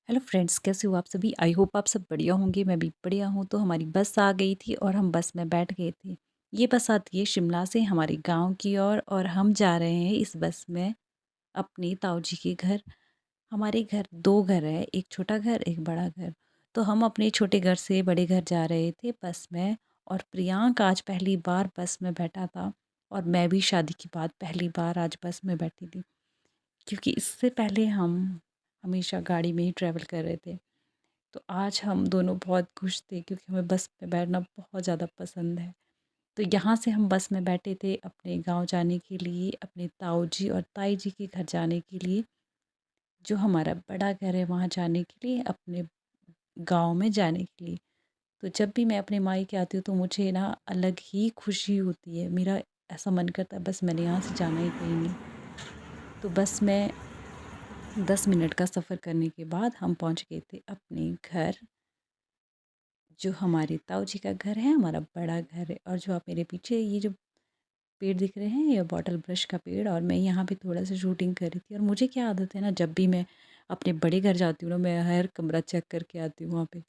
Hello friends, कैसे हो आप सभी? आई होप आप सब बढ़िया होंगे। मैं भी बढ़िया हूँ। तो हमारी बस आ गई थी और हम बस में बैठ गए थे। ये बस आती है शिमला से हमारे गांव की ओर और हम जा रहे हैं इस बस में अपने ताऊ जी के घर। हमारे घर दो घर है, एक छोटा घर एक बड़ा घर। तो हम अपने छोटे घर से बड़े घर जा रहे थे बस में। और प्रियांक आज पहली बार बस में बैठा था और मैं भी शादी के बाद पहली बार आज बस में बैठी थी, क्योंकि इससे पहले हम हमेशा गाड़ी में ही ट्रैवल कर रहे थे। तो आज हम दोनों बहुत खुश थे क्योंकि हमें बस में बैठना बहुत ज़्यादा पसंद है। तो यहाँ से हम बस में बैठे थे अपने गांव जाने के लिए, अपने ताऊ जी और ताई जी के घर जाने के लिए, जो हमारा बड़ा घर है वहाँ जाने के लिए, अपने गांव में जाने के लिए। तो जब भी मैं अपने मायके आती हूँ तो मुझे ना अलग ही खुशी होती है। मेरा ऐसा मन करता है बस मैंने यहाँ से जाना ही कहीं नहीं। तो बस में 10 मिनट का सफ़र करने के बाद हम पहुँच गए थे अपने घर। जो हमारे ताऊ जी का घर है, हमारा बड़ा घर है। और जो आप मेरे पीछे ये जो पेड़ दिख रहे हैं, ये बॉटल ब्रश का पेड़। और मैं यहाँ पे थोड़ा सा शूटिंग कर रही थी। और मुझे क्या आदत है ना, जब भी मैं अपने बड़े घर जाती हूँ ना, मैं हर कमरा चेक करके आती हूँ वहाँ पे,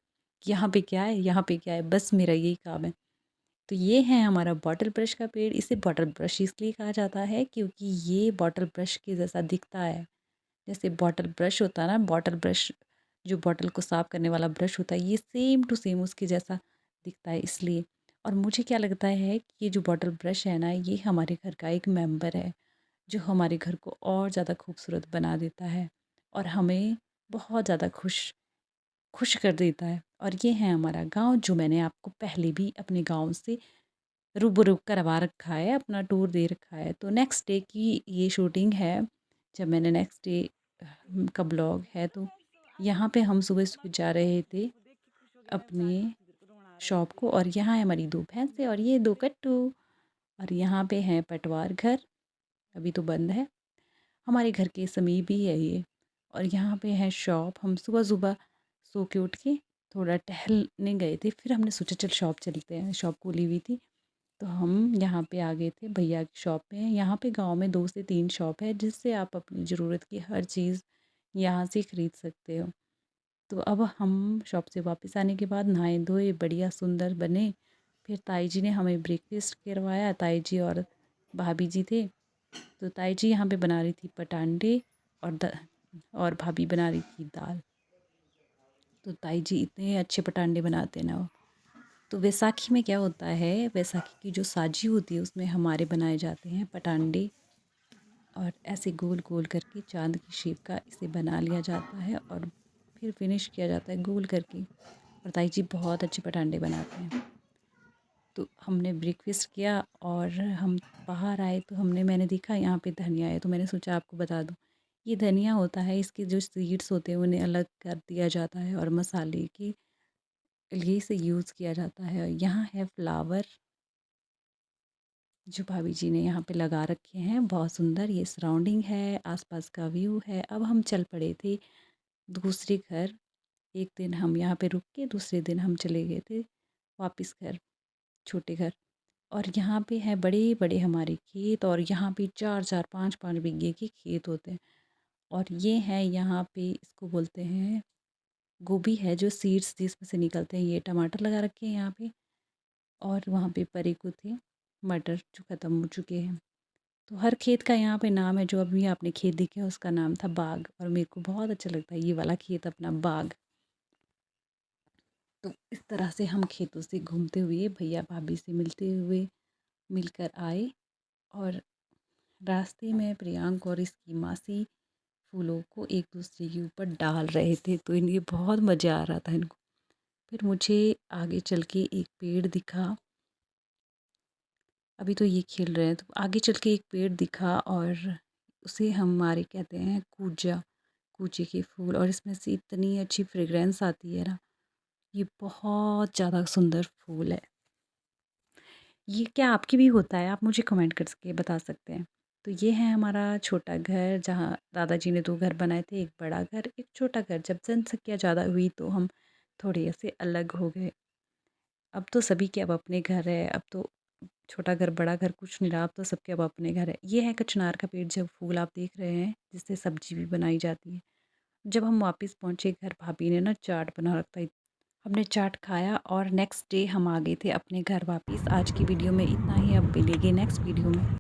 यहाँ पे क्या है, यहाँ पे क्या है। बस मेरा यही काम है। तो ये है हमारा बॉटल ब्रश का पेड़। इसे बॉटल ब्रश इसलिए कहा जाता है क्योंकि ये बॉटल ब्रश के जैसा दिखता है। जैसे बॉटल ब्रश होता है ना, बॉटल ब्रश जो बॉटल को साफ़ करने वाला ब्रश होता है, ये सेम टू सेम उसके जैसा दिखता है इसलिए। और मुझे क्या लगता है कि ये जो बॉटल ब्रश है ना, ये हमारे घर का एक मेंबर है, जो हमारे घर को और ज़्यादा खूबसूरत बना देता है और हमें बहुत ज़्यादा खुश खुश कर देता है। और ये है हमारा गांव, जो मैंने आपको पहले भी अपने गांव से रूबरू करवा रखा है, अपना टूर दे रखा है। तो नेक्स्ट डे की ये शूटिंग है, जब मैंने नेक्स्ट डे का ब्लॉग है। तो यहाँ पे हम सुबह सुबह जा रहे थे अपने शॉप को। और यहाँ है हमारी दो भैंसें और ये दो कट्टू। और यहाँ पे है पटवार घर, अभी तो बंद है। हमारे घर के समीप ही है ये। और यहाँ पे है शॉप। हम सुबह सुबह सो के उठ के थोड़ा टहलने गए थे, फिर हमने सोचा चल शॉप चलते हैं, शॉप खुली हुई थी। तो हम यहाँ पे आ गए थे भैया की शॉप पे। यहाँ पे गांव में 2 से 3 शॉप है, जिससे आप अपनी ज़रूरत की हर चीज़ यहाँ से ख़रीद सकते हो। तो अब हम शॉप से वापस आने के बाद नहाए धोए बढ़िया सुंदर बने। फिर ताई जी ने हमें ब्रेकफास्ट करवाया। ताई जी और भाभी जी थे। तो ताई जी यहाँ पे बना रही थी पटांडे और और भाभी बना रही थी दाल। तो ताई जी इतने अच्छे पटांडे बनाते हैं ना वो। तो वैसाखी में क्या होता है, वैसाखी की जो साजी होती है उसमें हमारे बनाए जाते हैं पटांडे। और ऐसे गोल गोल करके चांद की शेप का इसे बना लिया जाता है और फिर फिनिश किया जाता है गोल करके। और ताई जी बहुत अच्छे पटांडे बनाते हैं। तो हमने ब्रेकफास्ट किया और हम बाहर आए तो मैंने देखा यहाँ पे धनिया है, तो मैंने सोचा आपको बता दूँ। ये धनिया होता है, इसके जो सीड्स होते हैं उन्हें अलग कर दिया जाता है और मसाले के लिए इसे यूज़ किया जाता है। और यहाँ है फ्लावर, जो भाभी जी ने यहाँ पे लगा रखे हैं। बहुत सुंदर ये सराउंडिंग है, आसपास का व्यू है। अब हम चल पड़े थे दूसरे घर। एक दिन हम यहाँ पे रुक के दूसरे दिन हम चले गए थे वापस घर, छोटे घर। और यहाँ पे है बड़े बड़े हमारे खेत, और यहाँ पे 4 4 5 5 बीघे के खेत होते हैं। और ये है यहाँ पे, इसको बोलते हैं गोभी है, जो सीड्स जिसमें से निकलते हैं। ये टमाटर लगा रखे हैं यहाँ पे। और वहाँ पे परेकू थे मटर, जो ख़त्म हो चुके हैं। तो हर खेत का यहाँ पे नाम है। जो अभी आपने खेत देखे उसका नाम था बाग, और मेरे को बहुत अच्छा लगता है ये वाला खेत अपना बाग। तो इस तरह से हम खेतों से घूमते हुए भैया भाभी से मिलते हुए मिलकर आए। और रास्ते में प्रियांक और इसकी मासी फूलों को एक दूसरे के ऊपर डाल रहे थे, तो इन्हें बहुत मज़ा आ रहा था इनको। फिर मुझे आगे चल के एक पेड़ दिखा। अभी तो ये खेल रहे हैं, तो आगे चल के एक पेड़ दिखा और उसे हमारे कहते हैं कूजा, कूचे के फूल। और इसमें से इतनी अच्छी फ्रेगरेंस आती है ना, ये बहुत ज़्यादा सुंदर फूल है। ये क्या आपके भी होता है? आप मुझे कमेंट करके बता सकते हैं। तो ये है हमारा छोटा घर, जहाँ दादाजी ने 2 घर बनाए थे, एक बड़ा घर एक छोटा घर। जब जनसंख्या ज़्यादा हुई तो हम थोड़े से अलग हो गए। अब तो सभी के अब अपने घर है। अब तो छोटा घर बड़ा घर कुछ नहीं रहा, अब तो सबके अब अपने घर है। ये है कचनार का पेड़, जब फूल आप देख रहे हैं जिससे सब्जी भी बनाई जाती है। जब हम वापस पहुँचे घर, भाभी ने ना चाट बना रखा था। हमने चाट खाया और नेक्स्ट डे हम आ गए थे अपने घर वापस। आज की वीडियो में इतना ही, अब मिलेंगे नेक्स्ट वीडियो में।